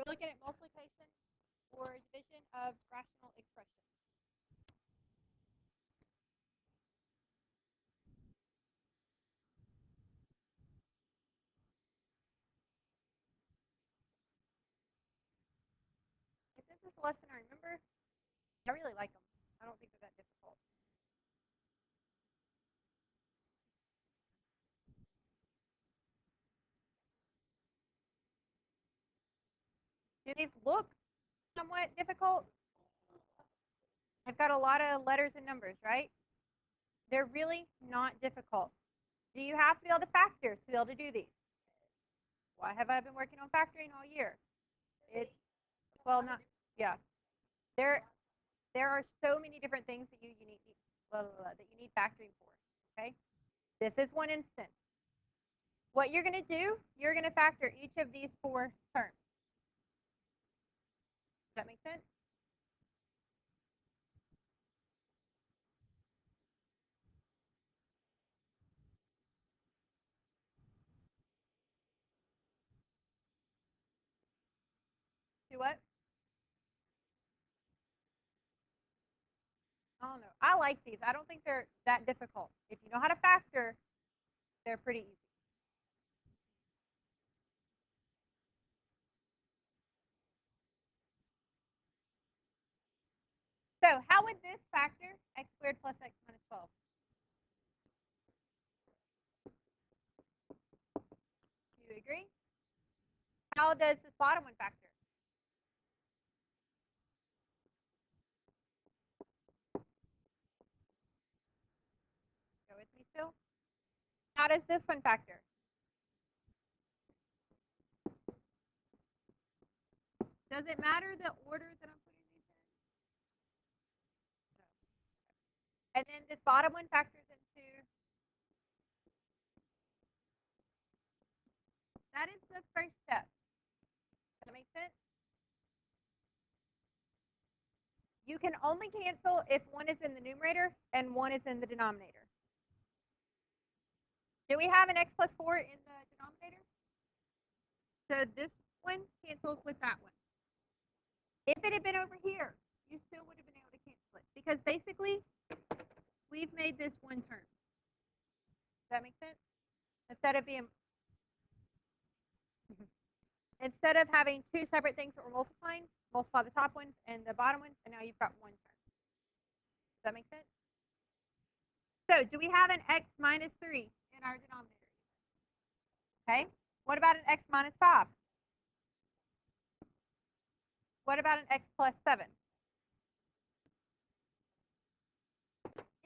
looking at multiplication or division of rational expressions. If this is the lesson I remember, I really like them. I don't think they're that difficult. Do these look somewhat difficult? I've got a lot of letters and numbers, right? They're really not difficult. Do you have to be able to factor to be able to do these? Why have I been working on factoring all year? It's, well, not, yeah. There are so many different things that you need that you need factoring for. Okay, this is one instance. What you're going to do, you're going to factor each of these 4 terms. Does that make sense? Do what? I don't know. I like these. I don't think they're that difficult. If you know how to factor, they're pretty easy. So how would this factor x squared plus x minus 12? Do you agree? How does this bottom one factor? Go with me still? How does this one factor? Does it matter the order that I'm putting these in? No. And then this bottom one factors into, that is the first step. Does that make sense? You can only cancel if one is in the numerator and one is in the denominator. Do we have an x plus 4 in the denominator? So this one cancels with that one. If it had been over here, you still would have been able to cancel it because basically we've made this one term. Does that make sense? Instead of having 2 separate things that we're multiplying, multiply the top ones and the bottom ones, and now you've got one term. Does that make sense? So do we have an x minus 3 in our denominator? Okay. What about an x minus 5? What about an x plus 7?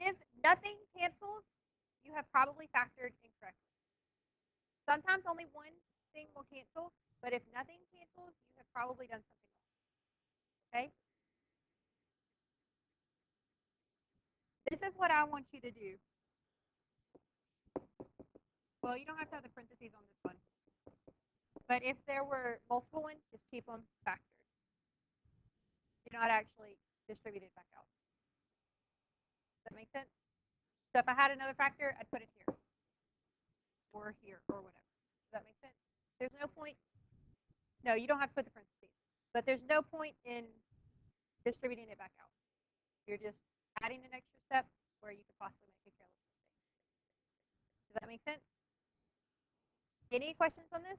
If nothing cancels, you have probably factored incorrectly. Sometimes only one thing will cancel, but if nothing cancels, you have probably done something wrong. Okay? This is what I want you to do. Well, you don't have to have the parentheses on this one. But if there were multiple ones, just keep them factored. You're not actually distributed back out. Does that make sense? So if I had another factor, I'd put it here or here or whatever. Does that make sense? There's no point. No, you don't have to put the parentheses. But there's no point in distributing it back out. You're just adding an extra step where you could possibly make a careless mistake. Does that make sense? Any questions on this?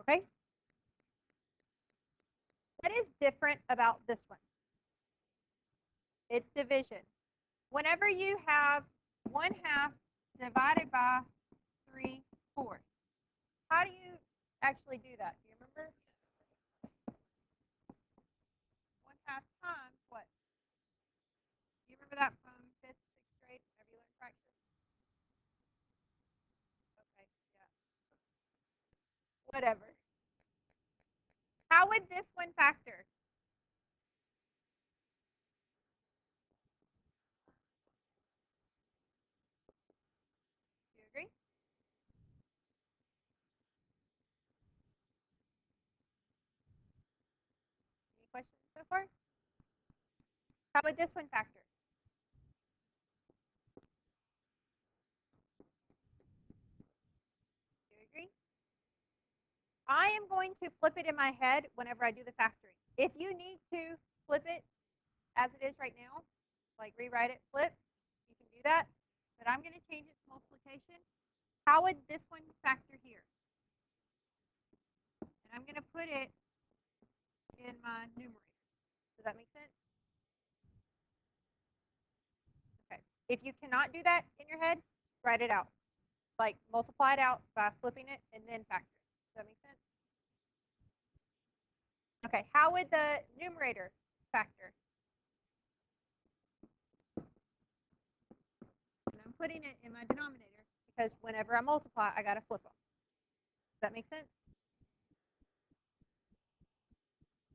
Okay. What is different about this one? It's division. Whenever you have 1/2 divided by 3/4, how do you actually do that? Do you remember? 1/2 times what? Do you remember that from 5th, 6th grade whenever you learned fractions? Okay, yeah. Whatever. How would this one factor? Do you agree? Any questions so far? How would this one factor? Do you agree? I am going to flip it in my head whenever I do the factoring. If you need to flip it as it is right now, like rewrite it, flip, you can do that. But I'm going to change it to multiplication. How would this one factor here? And I'm going to put it in my numerator. Does that make sense? Okay. If you cannot do that in your head, write it out. Like multiply it out by flipping it and then factor it. Does that make sense? Okay. How would the numerator factor? And I'm putting it in my denominator because whenever I multiply, I got to flip them. Does that make sense?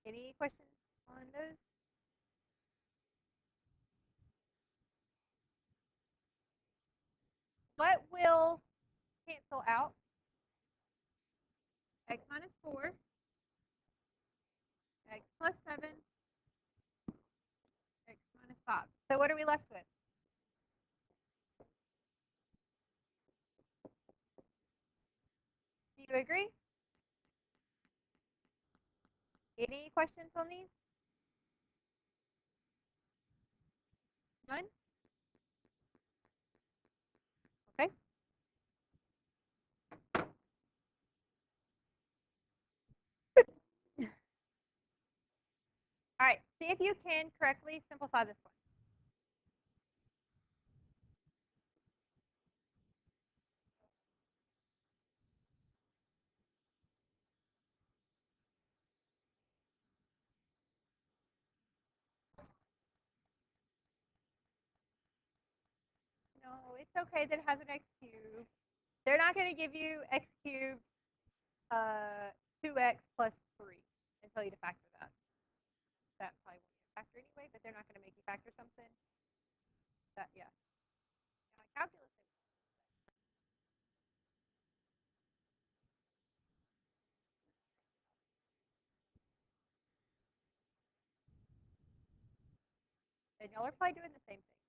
Any questions on those? What will cancel out? X minus 4, x plus 7, x minus 5. So what are we left with? Do you agree? Any questions on these? None? Okay. All right. See if you can correctly simplify this one. No, it's okay that it has an x cubed. They're not going to give you x cubed 2x plus 3 and tell you to factor that. That probably won't be a factor anyway, but they're not going to make you factor something. That, yeah. Now, calculus. And y'all are probably doing the same thing.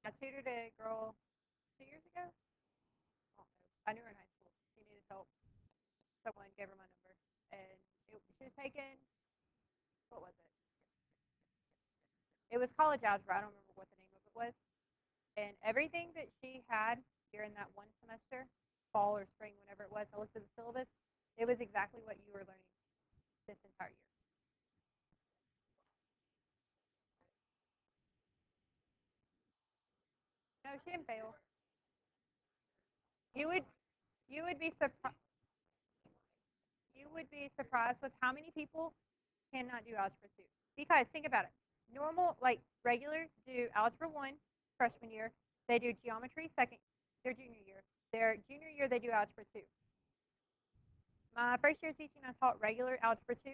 I tutored a girl 2 years ago. I knew her in high school. She needed help. Someone gave her my number, and she was taking, what was it? It was college algebra. I don't remember what the name of it was. And everything that she had during that one semester, fall or spring, whenever it was, I looked at the syllabus. It was exactly what you were learning this entire year. No, she didn't fail. You would you would be surprised. You would be surprised with how many people cannot do algebra 2. Because think about it. Normal, like regular, do algebra 1 freshman year. They do geometry second, their junior year. Their junior year, they do algebra 2. My first year teaching, I taught regular algebra 2.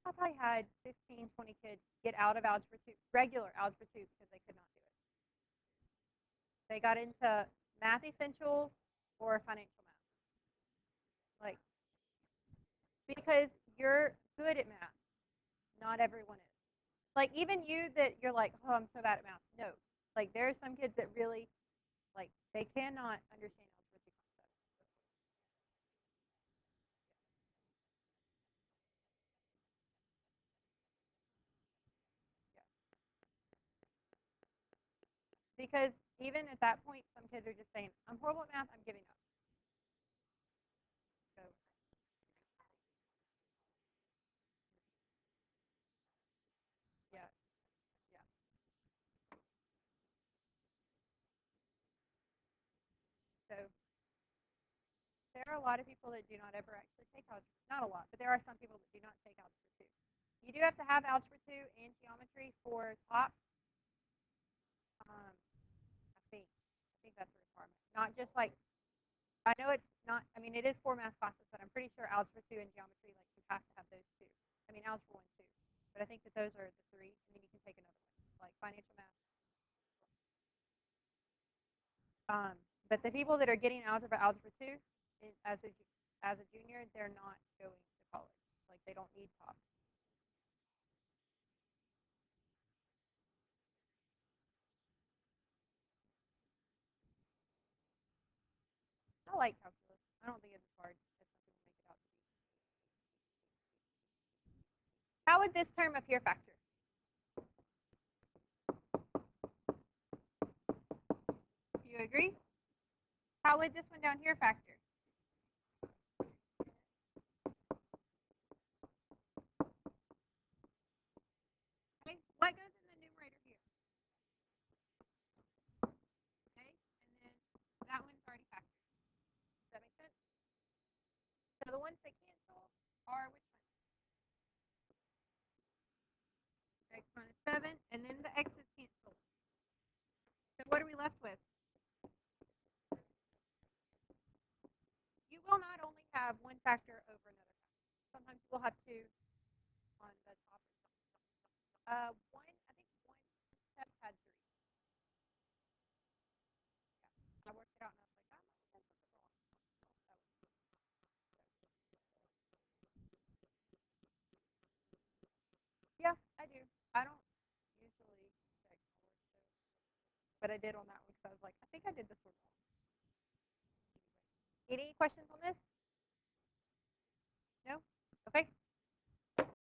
I probably had 15, 20 kids get out of algebra 2, regular algebra 2, because they could not do it. They got into math essentials or financial math. Like, because you're good at math, not everyone is. Like even you that you're like, oh, I'm so bad at math. No, like there are some kids that really like they cannot understand algebra concepts. Yeah. Because even at that point, some kids are just saying, I'm horrible at math. I'm giving up. So yeah, yeah. So there are a lot of people that do not ever actually take algebra. Not a lot, but there are some people that do not take algebra 2. You do have to have algebra 2 and geometry for top. I think that's a requirement. Not just like I know it's not. I mean, it is 4 math classes, but I'm pretty sure algebra 2 and geometry like you have to have those two. I mean, algebra 1 too. But I think that those are the three, and then you can take another one like financial math. Um, but the people that are getting algebra 2 as a junior, they're not going Like they don't need top. I like calculus. I don't think it's hard as some people make it out to be. How would this term appear factor? Do you agree? How would this one down here factor? Okay, what goes in the numerator here? Okay, and then that one's already factored. Does that make sense? So the ones that cancel are which ones? X minus 7, and then the x's cancel. So what are we left with? You will not only have one factor over another factor. Sometimes you will have two on the top. One, I think one test had three. Yeah, I worked it out and I was like, that might have been something wrong. Yeah, I do. I don't usually check my work, but I did on that one because I was like, I think I did this one wrong. Anyway, any questions on this? No? Okay.